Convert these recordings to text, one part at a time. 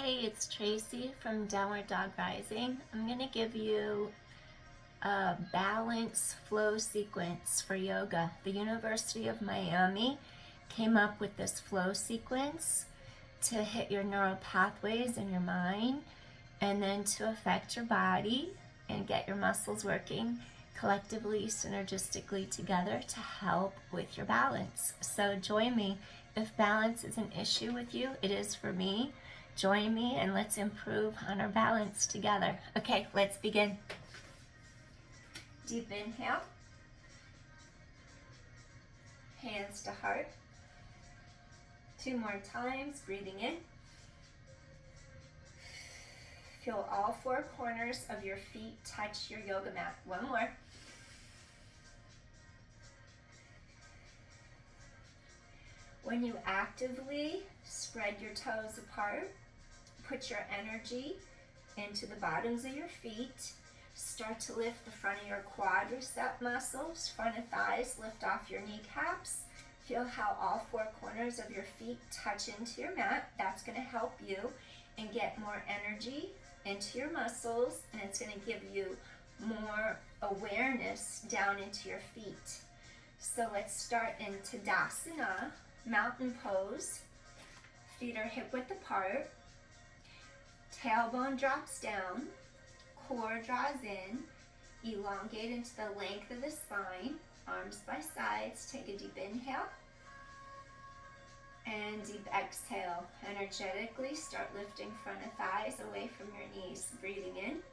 Hey, it's Tracy from Downward Dog Rising. I'm going to give you a balance flow sequence for yoga. The University of Miami came up with this flow sequence to hit your neural pathways in your mind and then to affect your body and get your muscles working collectively, synergistically together to help with your balance. So join me. If balance is an issue with you, it is for me. Join me and let's improve on our balance together. Okay, let's begin. Deep inhale. Hands to heart. 2 more times, breathing in. Feel all 4 corners of your feet touch your yoga mat. 1 more. When you actively spread your toes apart, put your energy into the bottoms of your feet. Start to lift the front of your quadricep muscles, front of thighs, lift off your kneecaps. Feel how all 4 corners of your feet touch into your mat. That's going to help you and get more energy into your muscles, and it's going to give you more awareness down into your feet. So let's start in Tadasana, mountain pose. Feet are hip width apart. Tailbone drops down. Core draws in. Elongate into the length of the spine. Arms by sides. Take a deep inhale. And deep exhale. Energetically start lifting front of thighs away from your knees. Breathing in.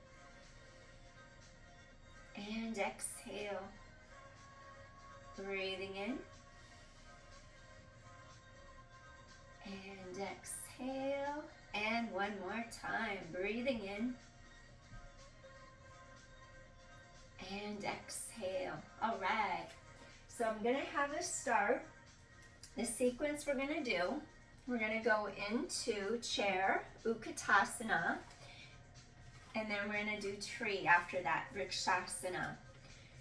And exhale. Breathing in. And exhale. And 1 more time. Breathing in. And exhale. All right. So I'm going to have us start the sequence we're going to do. We're going to go into chair, Utkatasana. And then we're going to do tree after that, Vrikshasana.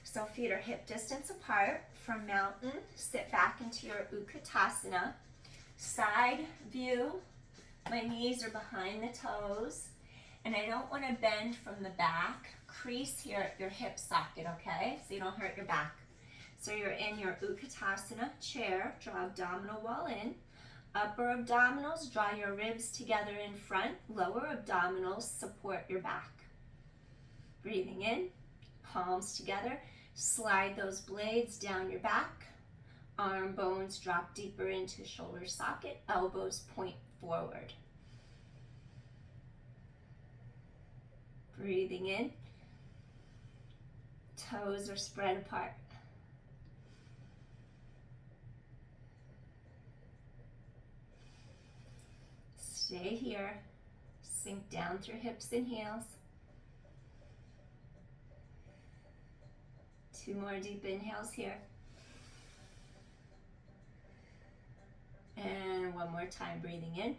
So feet are hip distance apart. From mountain, sit back into your Utkatasana. Side view, my knees are behind the toes, and I don't want to bend from the back. Crease here at your hip socket, okay? So you don't hurt your back. So you're in your Utkatasana chair, draw abdominal wall in. Upper abdominals, draw your ribs together in front. Lower abdominals, support your back. Breathing in, palms together. Slide those blades down your back. Arm bones drop deeper into shoulder socket. Elbows point forward. Breathing in. Toes are spread apart. Stay here. Sink down through hips and heels. 2 more deep inhales here. And 1 more time, breathing in.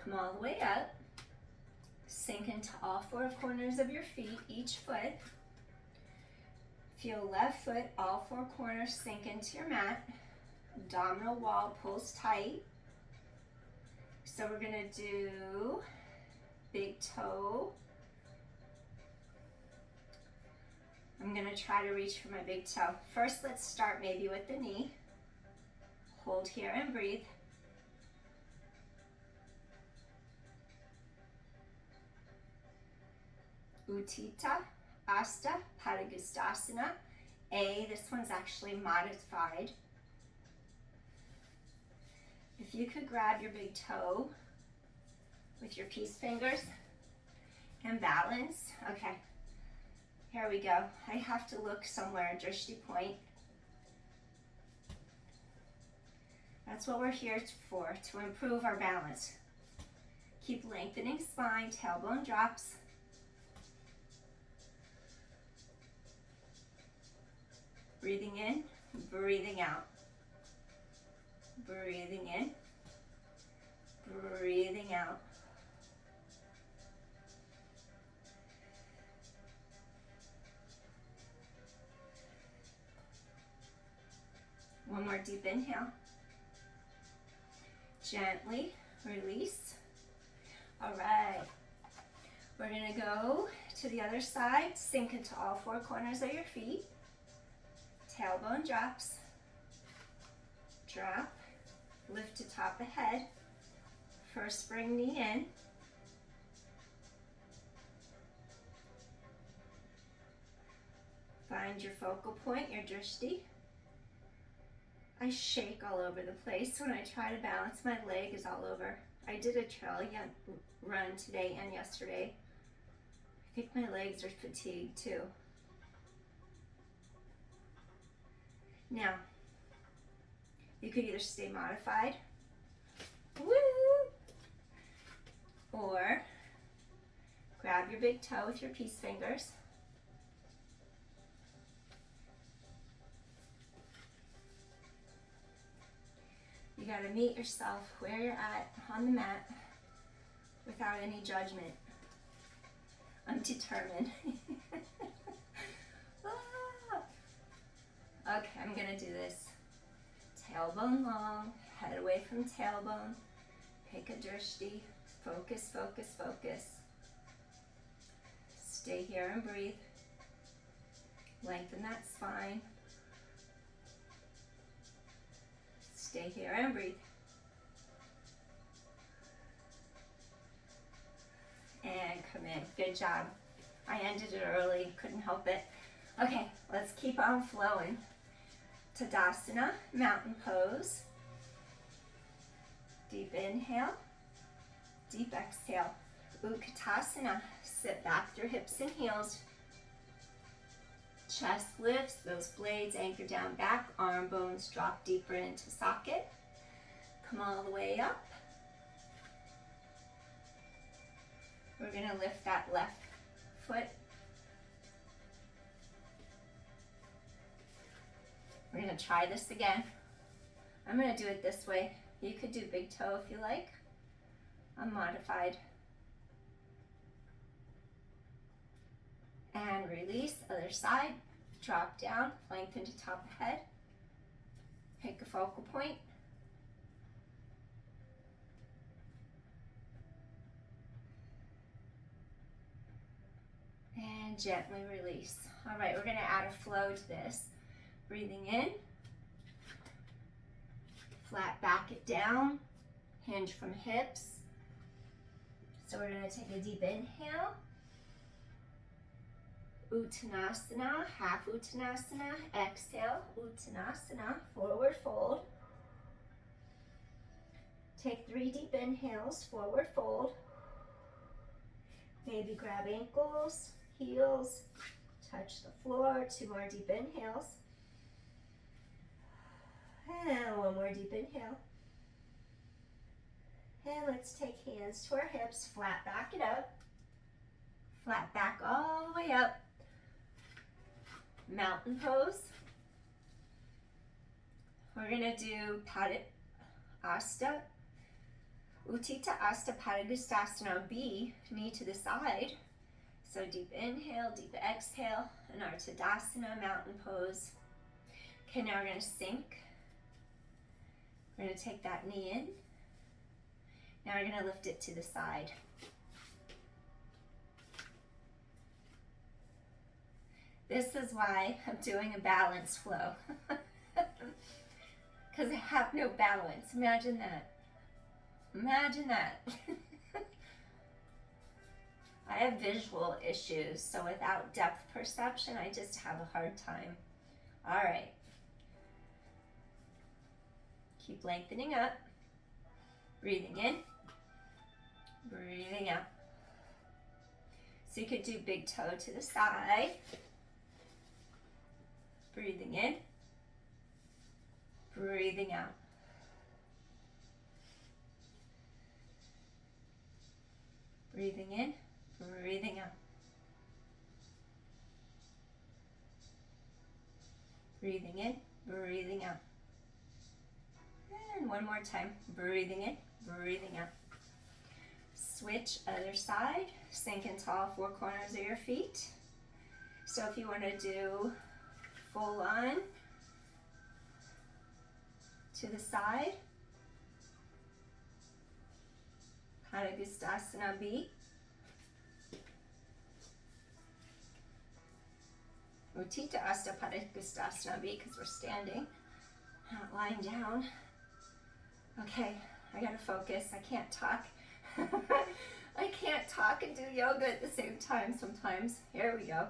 Come all the way up. Sink into all 4 corners of your feet, each foot. Feel left foot, all 4 corners sink into your mat. Abdominal wall pulls tight. So we're gonna do big toe. I'm gonna try to reach for my big toe. First, let's start maybe with the knee. Hold here and breathe. Utthita, Asta, Padangusthasana. This one's actually modified. If you could grab your big toe with your peace fingers and balance. Okay, here we go. I have to look somewhere, Drishti point. That's what we're here for, to improve our balance. Keep lengthening spine, tailbone drops. Breathing in, breathing out. Breathing in, breathing out. One more deep inhale. Gently release. All right. We're gonna go to the other side, sink into all four corners of your feet. Tailbone drops. Drop. Lift to top of head. First spring knee in. Find your focal point, your drishti. I shake all over the place when I try to balance. My leg is all over. I did a trail run today and yesterday. I think my legs are fatigued too. Now, you could either stay modified, woo, or grab your big toe with your peace fingers. You gotta meet yourself where you're at on the mat without any judgment. I'm determined. Okay, I'm gonna do this. Tailbone long, head away from tailbone. Pick a drishti. Focus, focus, focus. Stay here and breathe. Lengthen that spine. Stay here and breathe. And come in. Good job. I ended it early, couldn't help it. Okay, let's keep on flowing. Tadasana, mountain pose. Deep inhale, deep exhale. Utkatasana, sit back through hips and heels. Chest lifts, those blades anchor down back, arm bones drop deeper into socket. Come all the way up. We're gonna lift that left foot. We're gonna try this again. I'm gonna do it this way. You could do big toe if you like. I'm modified. And release, other side. Drop down, lengthen to top of head. Pick a focal point. And gently release. All right, we're gonna add a flow to this. Breathing in. Flat back it down. Hinge from hips. So we're gonna take a deep inhale. Uttanasana, half Uttanasana. Exhale, Uttanasana, forward fold. Take 3 deep inhales, forward fold. Maybe grab ankles, heels, touch the floor. 2 more deep inhales. And 1 more deep inhale. And let's take hands to our hips, flat back it up. Flat back all the way up. Mountain pose. We're gonna do Padasta, Uttita Asta Padadistasana B, knee to the side. So deep inhale, deep exhale, and our Tadasana mountain pose. Okay, now we're gonna sink. We're gonna take that knee in. Now we're gonna lift it to the side. This is why I'm doing a balance flow. Because I have no balance. Imagine that. Imagine that. I have visual issues, so without depth perception, I just have a hard time. All right. Keep lengthening up. Breathing in. Breathing out. So you could do big toe to the side. Breathing in. Breathing out. Breathing in, breathing out. Breathing in, breathing out. And one more time. Breathing in, breathing out. Switch other side. Sink into all 4 corners of your feet. So if you want to do full on to the side, Padagustasana B. Utthita Hasta Padagustasana B because we're standing, not lying down. Okay, I gotta focus. I can't talk. I can't talk and do yoga at the same time sometimes. Here we go.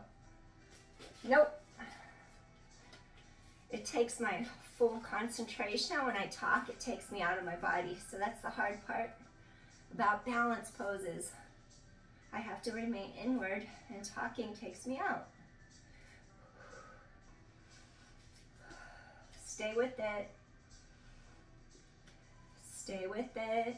Nope. It takes my full concentration. When I talk, it takes me out of my body. So that's the hard part about balance poses. I have to remain inward, and talking takes me out. Stay with it. Stay with it.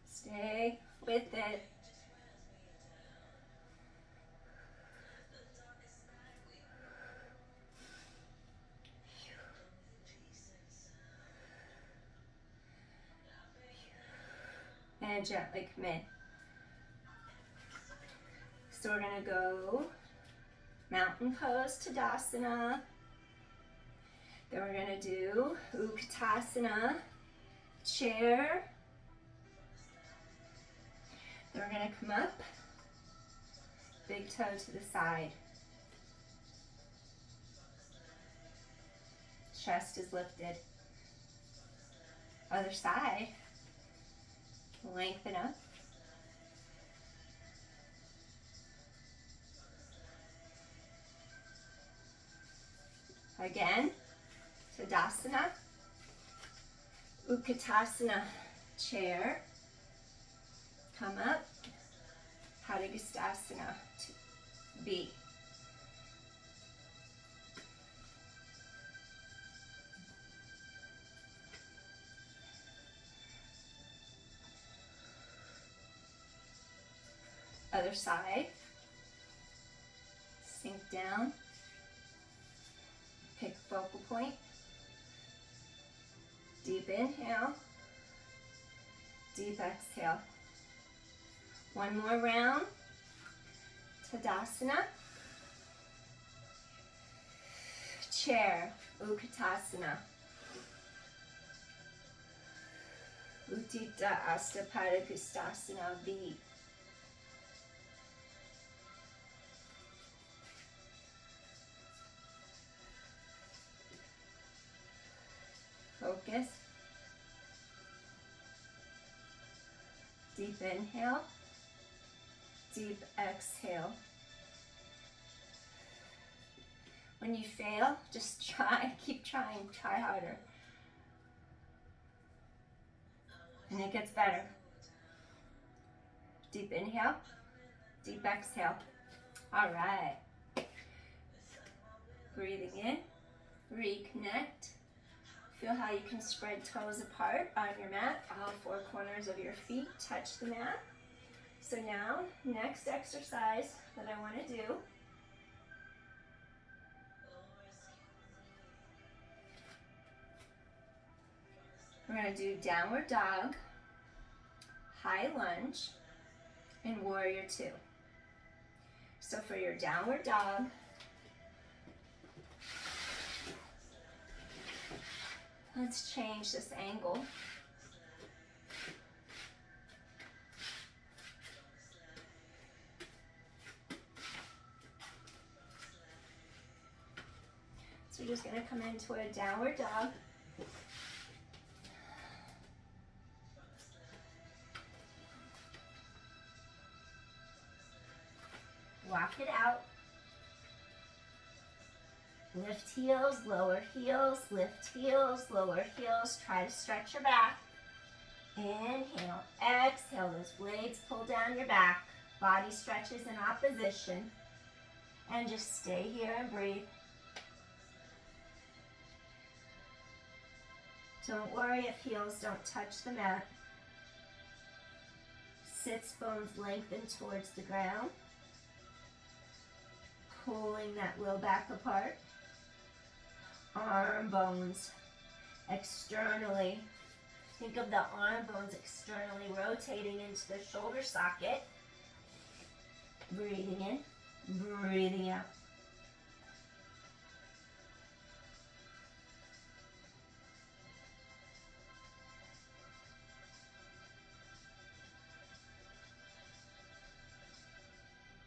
Stay with it. And gently come in. So we're gonna go mountain pose, Tadasana. Then we're gonna do Utkatasana, chair. Then we're gonna come up, big toe to the side. Chest is lifted. Other side. Lengthen up. Again, Tadasana, Utkatasana, chair. Come up, Padagustasana, B. Other side. Sink down. Pick focal point. Deep inhale. Deep exhale. One more round. Tadasana. Chair. Utkatasana. Utthita Hasta Padagustasana B. Focus. Deep inhale. Deep exhale. When you fail, just try, keep trying, try harder. And it gets better. Deep inhale, deep exhale. All right. Breathing in, reconnect. Feel how you can spread toes apart on your mat. All four corners of your feet touch the mat. So now, next exercise that I want to do, we're going to do downward dog, high lunge, and warrior two. So for your downward dog, let's change this angle. So we're just going to come into a downward dog. Walk it out. Lift heels, lower heels, lift heels, lower heels. Try to stretch your back. Inhale, exhale, those blades pull down your back. Body stretches in opposition. And just stay here and breathe. Don't worry if heels don't touch the mat. Sits bones lengthen towards the ground. Pulling that low back apart. Arm bones externally. Think of the arm bones externally rotating into the shoulder socket. Breathing in, Breathing out.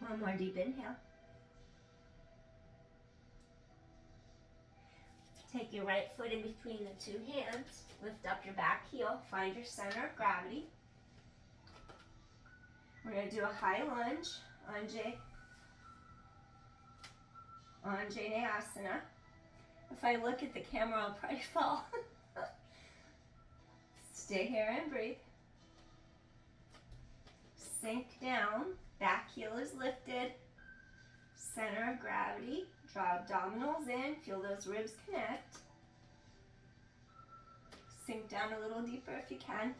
One more deep inhale. Take your right foot in between the two hands. Lift up your back heel. Find your center of gravity. We're going to do a high lunge. Anjaneyasana. If I look at the camera, I'll probably fall. Stay here and breathe. Sink down. Back heel is lifted. Center of gravity. Draw abdominals in. Feel those ribs connect. Sink down a little deeper if you can.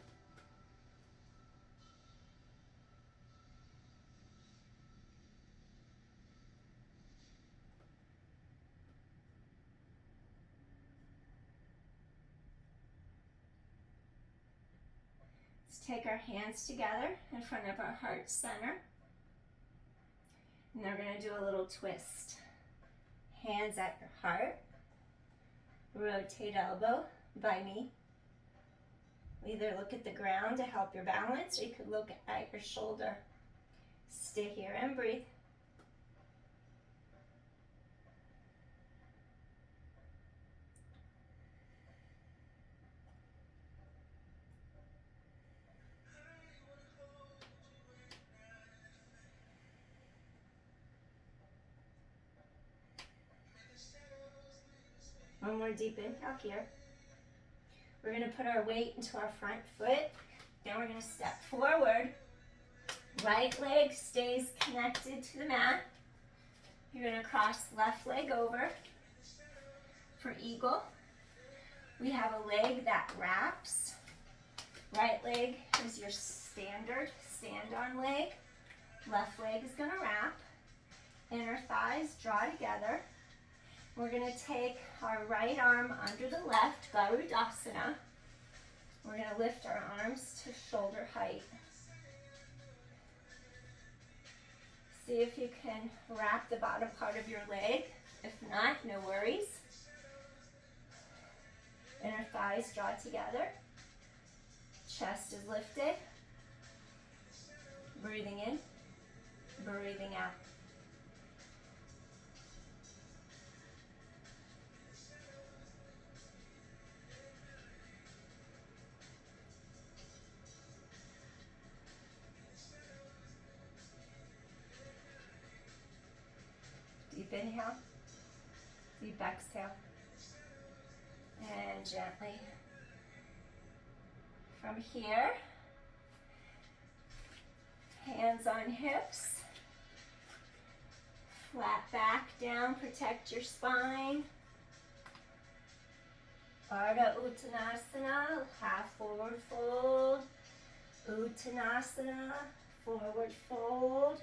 Let's take our hands together in front of our heart center. And then we're going to do a little twist. Hands at your heart. Rotate elbow by knee. Either look at the ground to help your balance, or you could look at your shoulder. Stay here and breathe. One more deep inhale here. We're going to put our weight into our front foot. Then we're going to step forward. Right leg stays connected to the mat. You're going to cross left leg over for eagle. We have a leg that wraps. Right leg is your standard stand-on leg. Left leg is going to wrap. Inner thighs draw together. We're going to take our right arm under the left, Garudasana. We're going to lift our arms to shoulder height. See if you can wrap the bottom part of your leg. If not, no worries. Inner thighs draw together. Chest is lifted. Breathing in, breathing out. Deep inhale, deep exhale, and gently from here, hands on hips, flat back down, protect your spine. Ardha Uttanasana, half forward fold, Uttanasana, forward fold.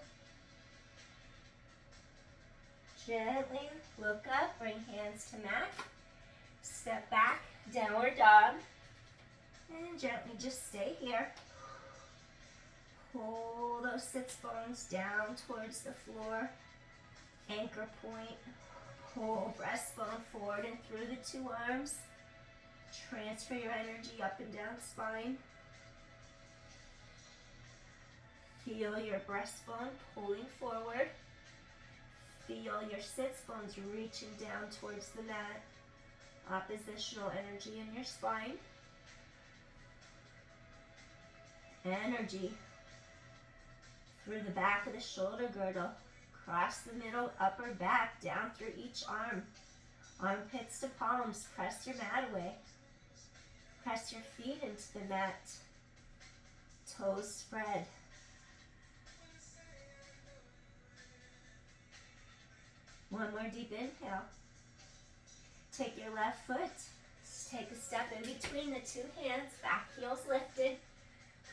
Gently look up, bring hands to mat, step back, downward dog, and gently just stay here. Pull those sits bones down towards the floor, anchor point, pull breastbone forward and through the two arms, transfer your energy up and down spine. Feel your breastbone pulling forward. Feel your sits bones reaching down towards the mat. Oppositional energy in your spine. Energy through the back of the shoulder girdle. Cross the middle, upper back, down through each arm. Armpits to palms. Press your mat away. Press your feet into the mat. Toes spread. One more deep inhale. Take your left foot. Take a step in between the two hands. Back heels lifted.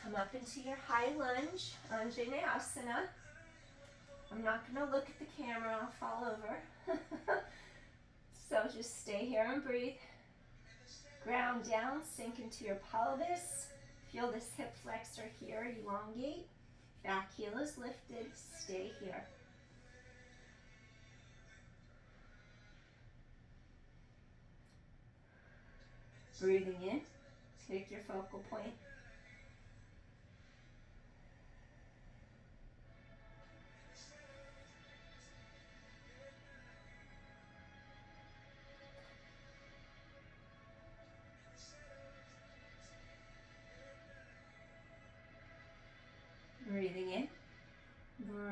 Come up into your high lunge, Anjaneyasana. I'm not going to look at the camera. I'll fall over. So just stay here and breathe. Ground down. Sink into your pelvis. Feel this hip flexor here elongate. Back heel is lifted. Stay here. Breathing in, take your focal point. Breathing in,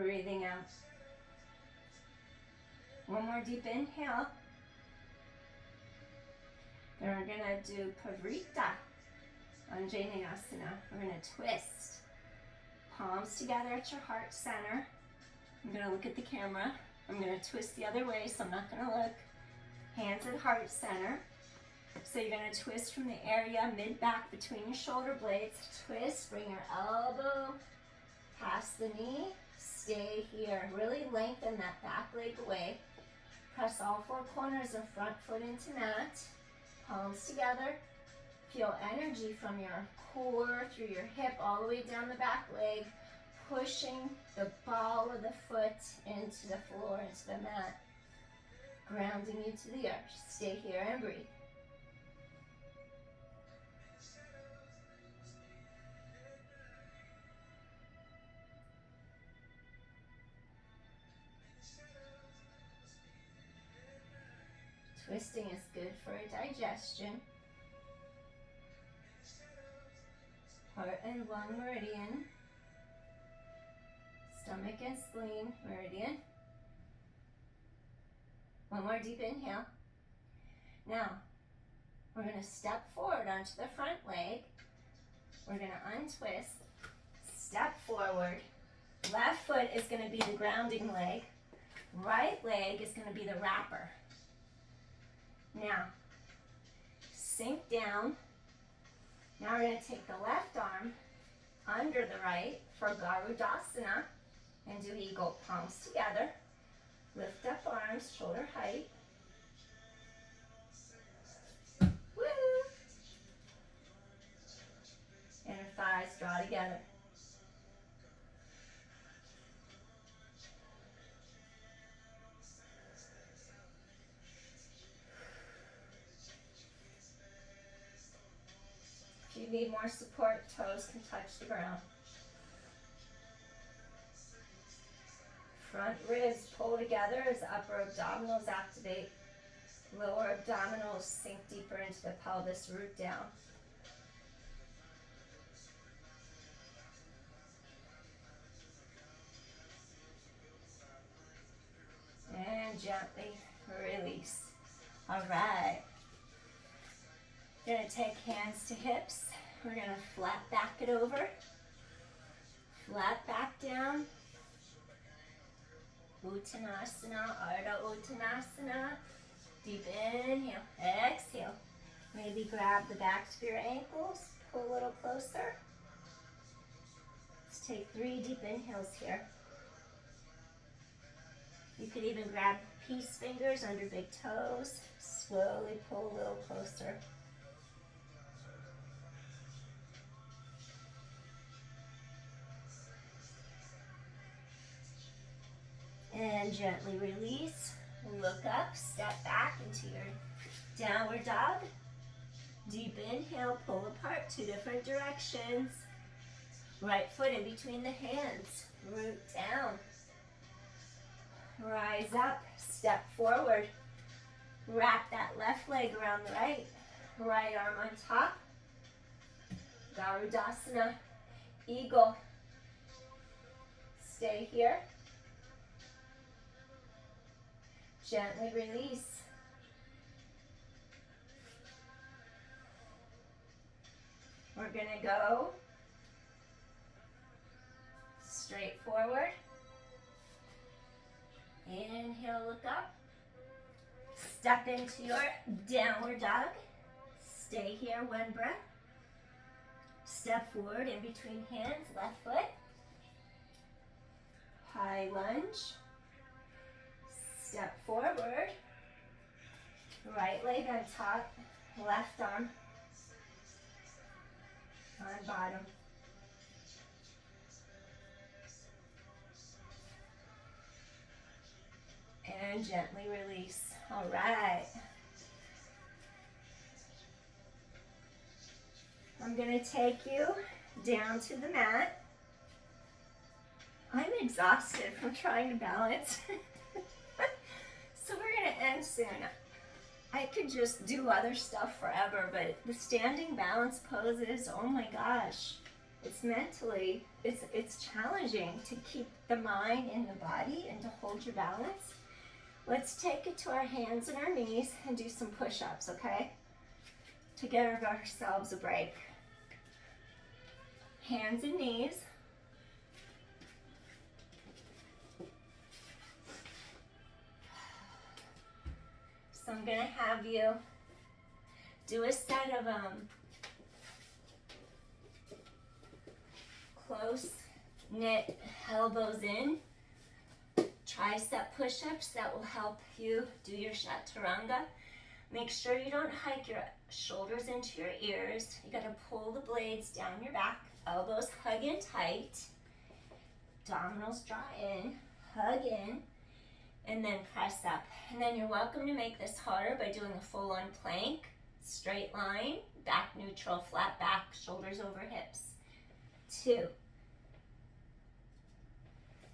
breathing out. One more deep inhale. Then we're gonna do Pavrita, Anjaneyasana. We're gonna twist. Palms together at your heart center. I'm gonna look at the camera. I'm gonna twist the other way, so I'm not gonna look. Hands at heart center. So you're gonna twist from the area mid-back between your shoulder blades. Twist, bring your elbow past the knee. Stay here. Really lengthen that back leg away. Press all four corners of front foot into mat. Palms together. Feel energy from your core through your hip all the way down the back leg, pushing the ball of the foot into the floor, into the mat, grounding you to the earth. Stay here and breathe. Twisting is good for digestion. Heart and lung meridian. Stomach and spleen meridian. One more deep inhale. Now, we're going to step forward onto the front leg. We're going to untwist, step forward. Left foot is going to be the grounding leg. Right leg is going to be the wrapper. Now, sink down. Now we're going to take the left arm under the right for Garudasana and do eagle, palms together. Lift up arms, shoulder height. Woo! Inner thighs draw together. If you need more support, toes can touch the ground. Front ribs pull together as upper abdominals activate. Lower abdominals sink deeper into the pelvis, root down. And gently release. All right. We're going to take hands to hips. We're going to flat back it over. Flat back down. Uttanasana, Ardha Uttanasana. Deep inhale, exhale. Maybe grab the backs of your ankles, pull a little closer. Let's take 3 deep inhales here. You could even grab peace fingers under big toes. Slowly pull a little closer. And gently release. Look up, step back into your downward dog. Deep inhale, pull apart 2 different directions. Right foot in between the hands. Root down. Rise up, step forward. Wrap that left leg around the right. Right arm on top. Garudasana, eagle. Stay here. Gently release. We're going to go straight forward. Inhale, look up. Step into your downward dog. Stay here, 1 breath. Step forward in between hands, left foot. High lunge. Step forward. Right leg on top, left arm on bottom. And gently release. All right. I'm gonna take you down to the mat. I'm exhausted from trying to balance. So we're gonna end soon. I could just do other stuff forever, but the standing balance poses, oh my gosh, it's mentally, it's challenging to keep the mind in the body and to hold your balance. Let's take it to our hands and our knees and do some push-ups, okay? To give ourselves a break. Hands and knees. So I'm gonna have you do a set of close knit elbows in, tricep push-ups that will help you do your chaturanga. Make sure you don't hike your shoulders into your ears. You gotta pull the blades down your back, elbows hug in tight, abdominals draw in, hug in, and then press up. And then you're welcome to make this harder by doing a full-on plank, straight line, back neutral, flat back, shoulders over hips. 2,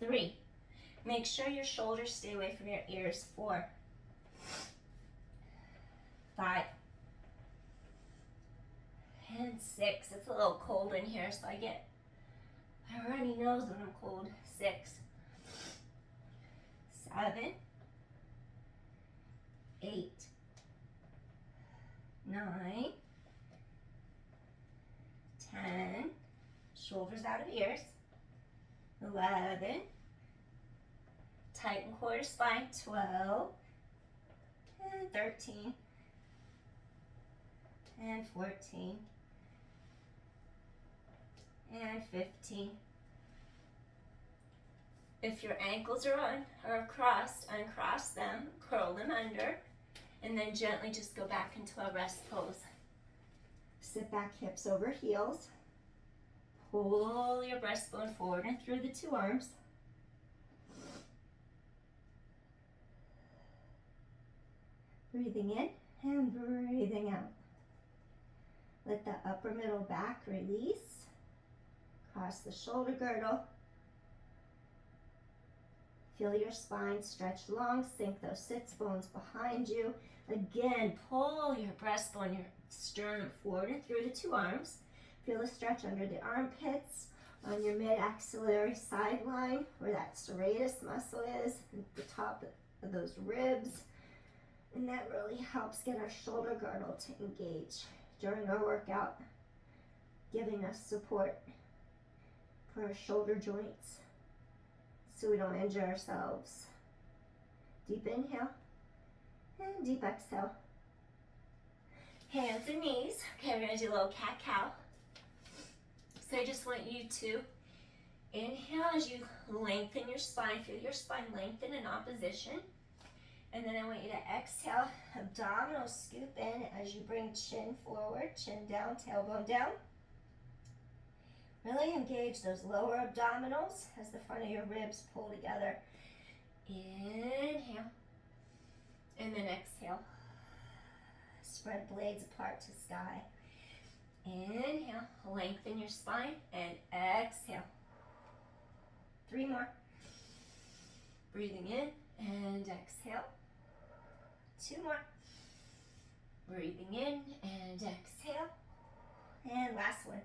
3. Make sure your shoulders stay away from your ears. 4, 5, and 6. It's a little cold in here, so I get a runny nose when I'm cold. 6, 7, 8, 9, 10, shoulders out of ears. 11, tighten quarter spine. 12, and 13, and 14, and 15. If your ankles are crossed, uncross them, curl them under, and then gently just go back into a rest pose. Sit back, hips over heels. Pull your breastbone forward and through the 2 arms. Breathing in and breathing out. Let the upper middle back release. Cross the shoulder girdle. Feel your spine stretch long, sink those sits bones behind you. Again, pull your breastbone, your sternum forward and through the 2 arms. Feel the stretch under the armpits, on your mid-axillary side line, where that serratus muscle is, at the top of those ribs. And that really helps get our shoulder girdle to engage during our workout, giving us support for our shoulder joints so we don't injure ourselves. Deep inhale and deep exhale. Hands and knees. Okay, we're gonna do a little cat-cow. So I just want you to inhale as you lengthen your spine. Feel your spine lengthen in opposition. And then I want you to exhale, abdominal scoop in as you bring chin forward, chin down, tailbone down. Really engage those lower abdominals as the front of your ribs pull together. Inhale, and then exhale. Spread blades apart to sky. Inhale, lengthen your spine, and exhale. 3 more. Breathing in and exhale. 2 more. Breathing in and exhale. And last one.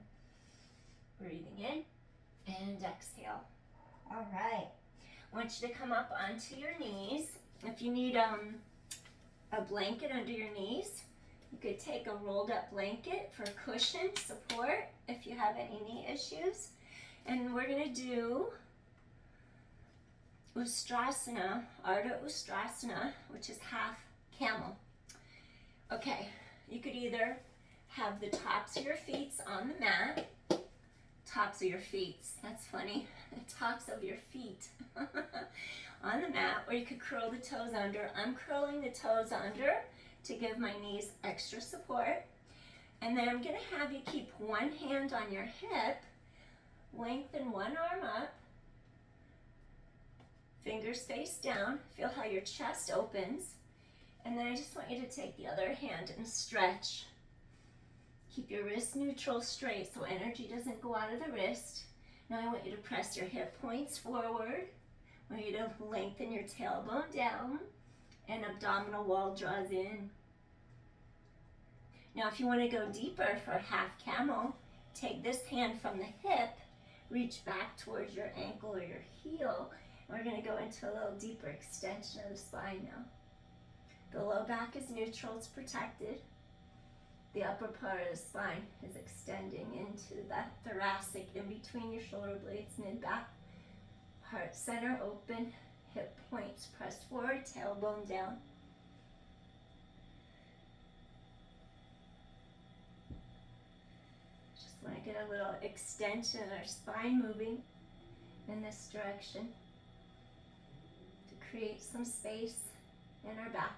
Breathing in and exhale. All right. I want you to come up onto your knees. If you need a blanket under your knees, you could take a rolled up blanket for cushion support if you have any knee issues. And we're going to do Ustrasana, Ardha Ustrasana, which is half camel. Okay, you could either have the tops of your feet on the mat, tops of your feet, that's funny, the tops of your feet on the mat, or you could curl the toes under. I'm curling the toes under to give my knees extra support. And then I'm going to have you keep one hand on your hip, lengthen one arm up, fingers face down, feel how your chest opens, and then I just want you to take the other hand and stretch. Keep your wrist neutral, straight, so energy doesn't go out of the wrist. Now I want you to press your hip points forward. I want you to lengthen your tailbone down and abdominal wall draws in. Now if you want to go deeper for half camel, take this hand from the hip, reach back towards your ankle or your heel. We're going to go into a little deeper extension of the spine now. The low back is neutral, it's protected. The upper part of the spine is extending into that thoracic in between your shoulder blades, mid back. Heart center open, hip points press forward, tailbone down. Just want to get a little extension of our spine moving in this direction to create some space in our back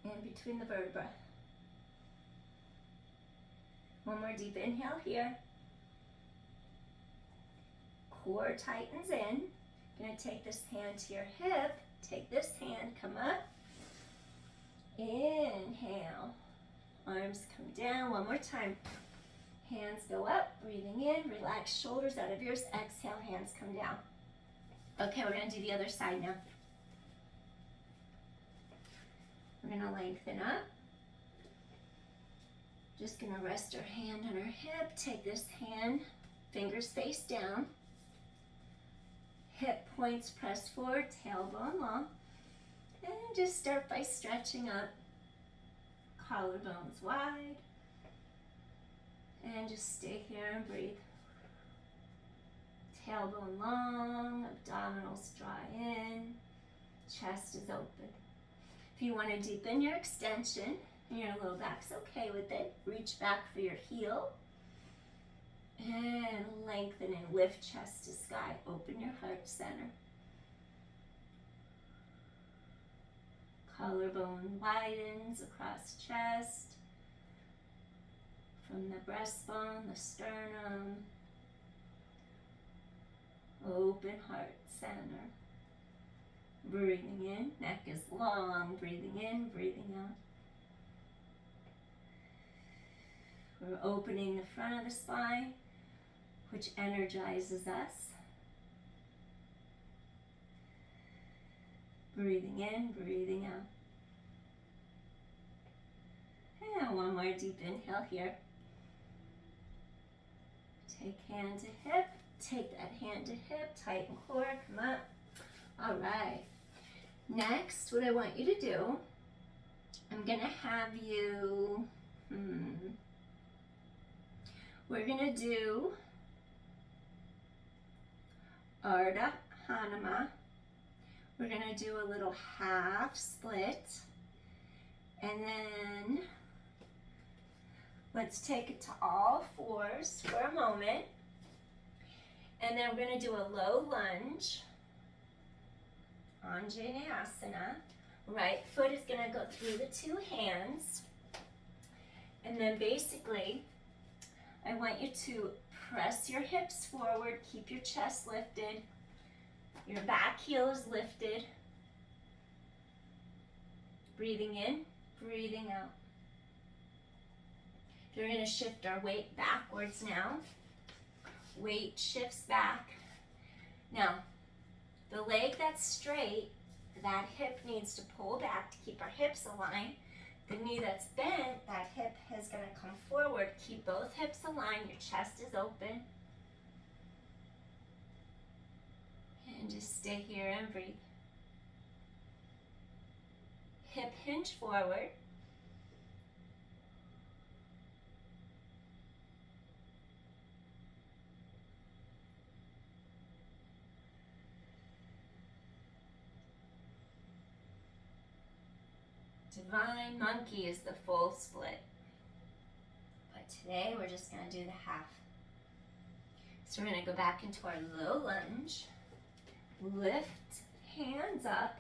and between the vertebrae. One more deep inhale here. Core tightens in. Gonna take this hand to your hip. Take this hand, come up. Inhale. Arms come down. One more time. Hands go up, breathing in. Relax shoulders out of yours. Exhale, hands come down. Okay, we're gonna do the other side now. We're gonna lengthen up. Just gonna rest our hand on our hip. Take this hand, fingers face down. Hip points press forward, tailbone long. And just start by stretching up. Collarbones wide. And just stay here and breathe. Tailbone long, abdominals draw in, chest is open. If you want to deepen your extension, and your low back's okay with it, reach back for your heel. And lengthen and lift chest to sky. Open your heart center. Collarbone widens across chest. From the breastbone, the sternum. Open heart center. Breathing in, neck is long. Breathing in, breathing out. We're opening the front of the spine, which energizes us. Breathing in, breathing out. And one more deep inhale here. Take hand to hip. Take that hand to hip. Tighten core. Come up. All right. Next, what I want you to do, I'm going to have you... We're going to do Ardha Hanuman. We're going to do a little half split. And then let's take it to all fours for a moment. And then we're going to do a low lunge. Anjaneyasana. Right foot is going to go through the two hands. And then basically, I want you to press your hips forward, keep your chest lifted, your back heel is lifted. Breathing in, breathing out. We're going to shift our weight backwards now. Weight shifts back. Now, the leg that's straight, that hip needs to pull back to keep our hips aligned. The knee that's bent, that hip is going to come forward. Keep both hips aligned. Your chest is open. And just stay here and breathe. Hip hinge forward. Divine Monkey is the full split. But today we're just going to do the half. So we're going to go back into our low lunge. Lift hands up.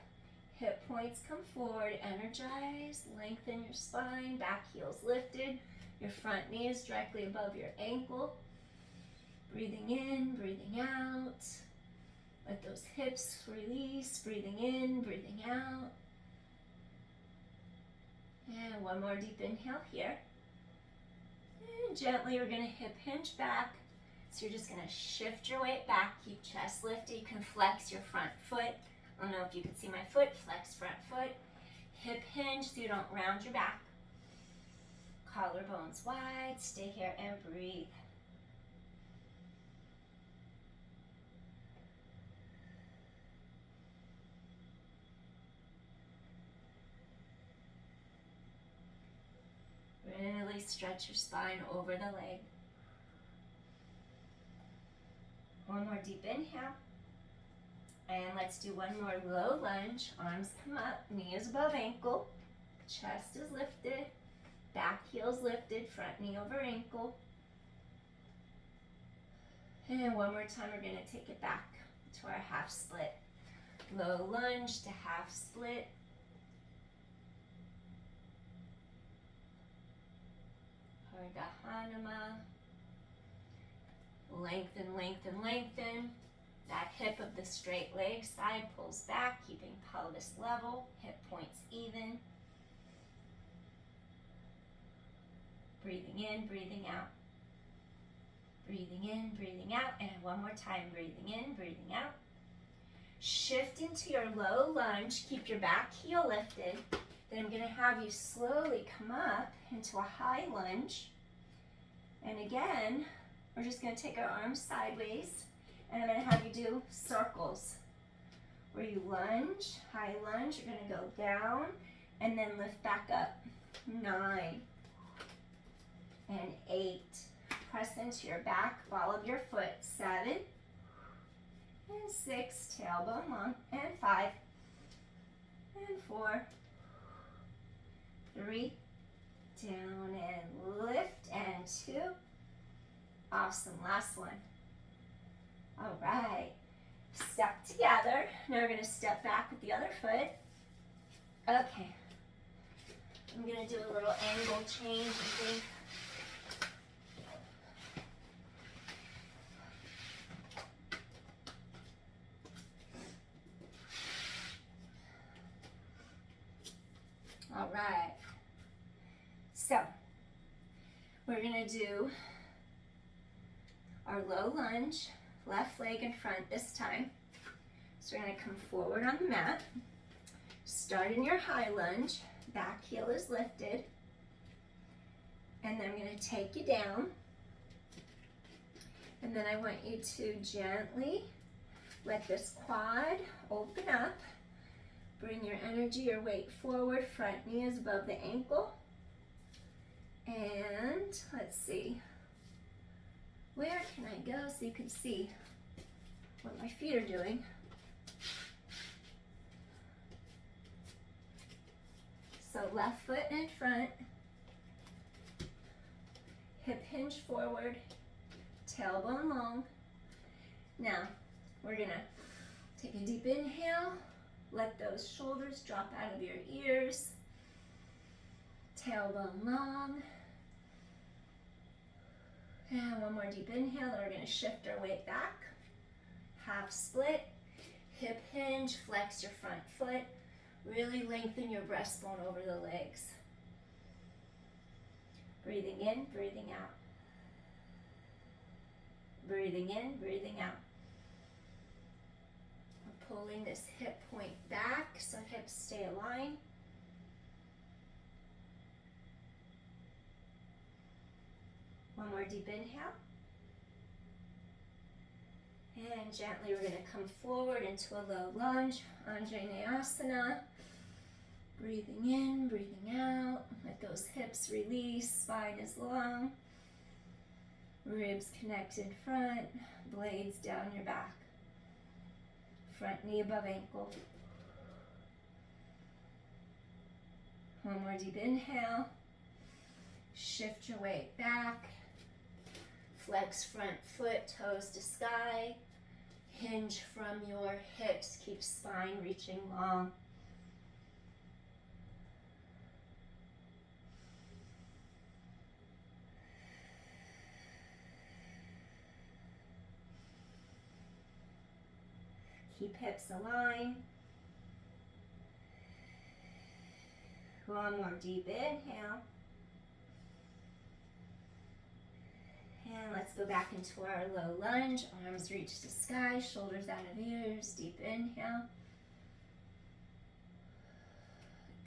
Hip points come forward. Energize. Lengthen your spine. Back heel's lifted. Your front knee is directly above your ankle. Breathing in, breathing out. Let those hips release. Breathing in, breathing out. And one more deep inhale here. And gently we're going to hip hinge back. So you're just going to shift your weight back, keep chest lifted. You can flex your front foot. I don't know if you can see my foot, flex front foot. Hip hinge so you don't round your back. Collarbones wide, stay here and breathe. Really stretch your spine over the leg. One more deep inhale. And let's do one more low lunge. Arms come up, knee is above ankle. Chest is lifted, back heel's lifted, front knee over ankle. And one more time, we're going to take it back to our half split. Low lunge to half split. Ardha Hanuman. Lengthen, lengthen, lengthen. That hip of the straight leg side pulls back, keeping pelvis level, hip points even. Breathing in, breathing out. Breathing in, breathing out, and one more time, breathing in, breathing out. Shift into your low lunge, keep your back heel lifted. Then I'm going to have you slowly come up into a high lunge. And again, we're just going to take our arms sideways, and I'm going to have you do circles. Where you lunge, high lunge, you're going to go down, and then lift back up. 9 and 8. Press into your back, ball of your foot. 7 and 6, tailbone long, and 5 and 4, 3, down and lift, and 2. Awesome, last one. All right, step together. Now we're gonna step back with the other foot. Okay, I'm gonna do a little angle change, I think. All right, so we're gonna do our low lunge, left leg in front this time. So we're gonna come forward on the mat, start in your high lunge, back heel is lifted, and then I'm gonna take you down, and then I want you to gently let this quad open up. Bring your energy, your weight forward, front knee is above the ankle. And let's see, where can I go so you can see what my feet are doing? So left foot in front, hip hinge forward, tailbone long. Now, we're gonna take a deep inhale. Let those shoulders drop out of your ears. Tailbone long. And one more deep inhale, then we're going to shift our weight back. Half split. Hip hinge, flex your front foot. Really lengthen your breastbone over the legs. Breathing in, breathing out. Breathing in, breathing out. Pulling this hip point back so hips stay aligned. One more deep inhale. And gently we're going to come forward into a low lunge, Anjaneyasana. Breathing in, breathing out. Let those hips release, spine is long. Ribs connect in front, blades down your back. Front knee above ankle. One more deep inhale. Shift your weight back. Flex front foot, toes to sky. Hinge from your hips. Keep spine reaching long. Keep hips aligned. One more deep inhale. And let's go back into our low lunge. Arms reach to sky, shoulders out of ears. Deep inhale.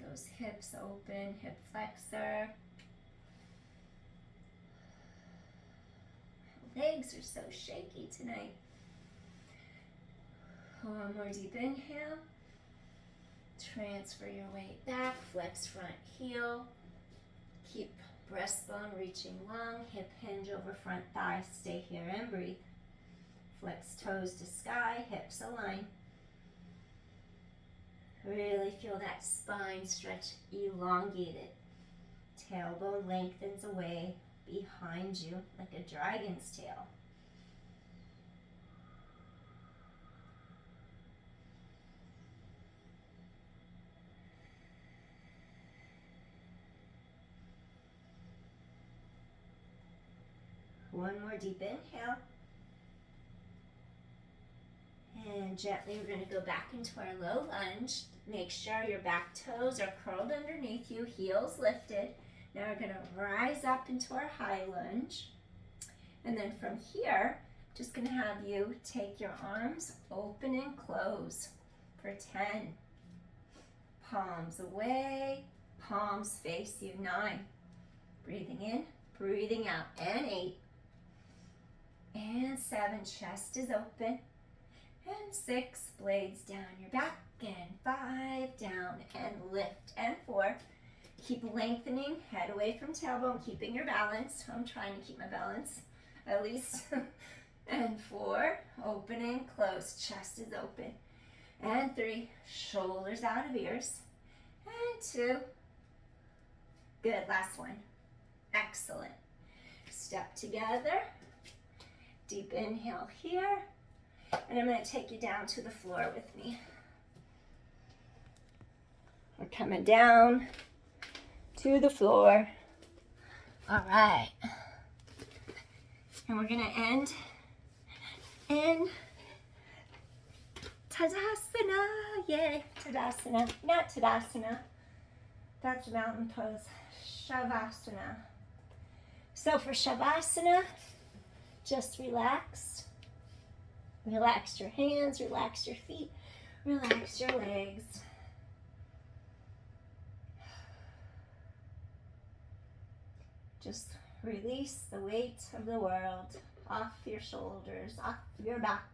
Those hips open, hip flexor. Legs are so shaky tonight. One more deep inhale. Transfer your weight back, flex front heel. Keep breastbone reaching long, hip hinge over front thigh. Stay here and breathe. Flex toes to sky, hips align. Really feel that spine stretch elongated. Tailbone lengthens away behind you like a dragon's tail. One more deep inhale. And gently we're going to go back into our low lunge. Make sure your back toes are curled underneath you, heels lifted. Now we're going to rise up into our high lunge. And then from here, just going to have you take your arms open and close for 10. Palms away, palms face you. 9. Breathing in, breathing out. And 8. And 7, chest is open. And 6, blades down your back. And 5, down and lift. And 4, keep lengthening, head away from tailbone, keeping your balance. I'm trying to keep my balance, at least. And 4, open and close, chest is open. And 3, shoulders out of ears. And 2, good, last one. Excellent. Step together. Deep inhale here, and I'm going to take you down to the floor with me. We're coming down to the floor. All right. And we're going to end in Tadasana. Yay, Tadasana. Not Tadasana. That's a mountain pose. Shavasana. So for Shavasana, just relax. Relax your hands, relax your feet, relax your legs. Just release the weight of the world off your shoulders, off your back.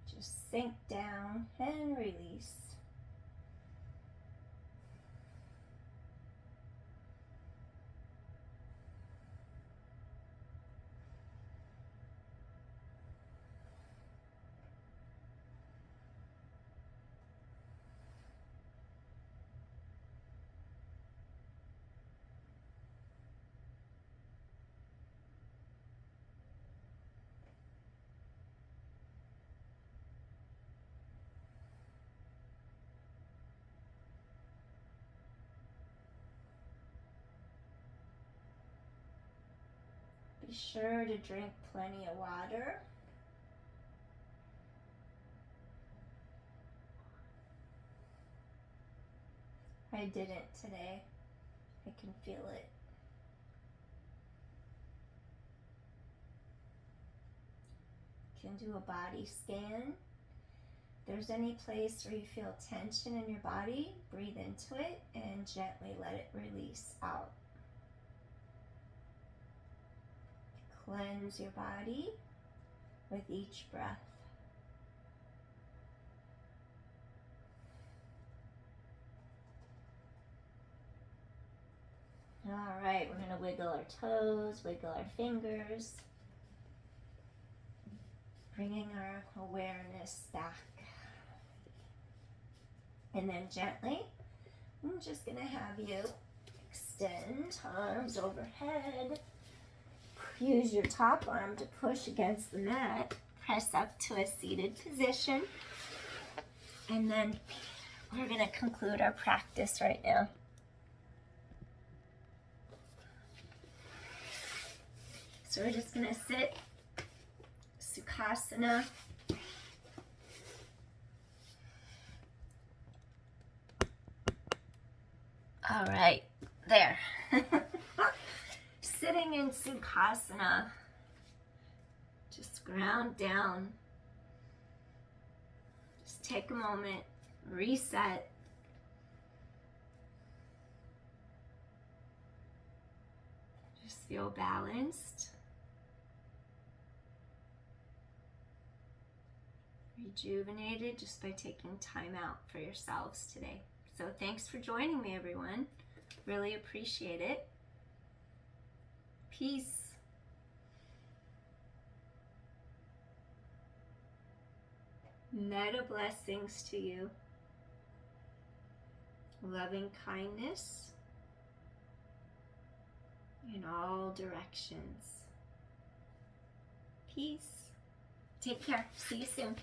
Just sink down and release. Be sure to drink plenty of water. I didn't today. I can feel it. You can do a body scan. If there's any place where you feel tension in your body, breathe into it and gently let it release out. Cleanse your body with each breath. All right, we're going to wiggle our toes, wiggle our fingers, bringing our awareness back. And then gently, I'm just going to have you extend arms overhead. Use your top arm to push against the mat. Press up to a seated position. And then we're going to conclude our practice right now. So we're just going to sit Sukhasana. All right. There. Sitting in Sukhasana. Just ground down. Just take a moment, reset. Just feel balanced. Rejuvenated just by taking time out for yourselves today. So thanks for joining me, everyone. Really appreciate it. Peace. Meta blessings to you. Loving kindness in all directions. Peace. Take care. See you soon.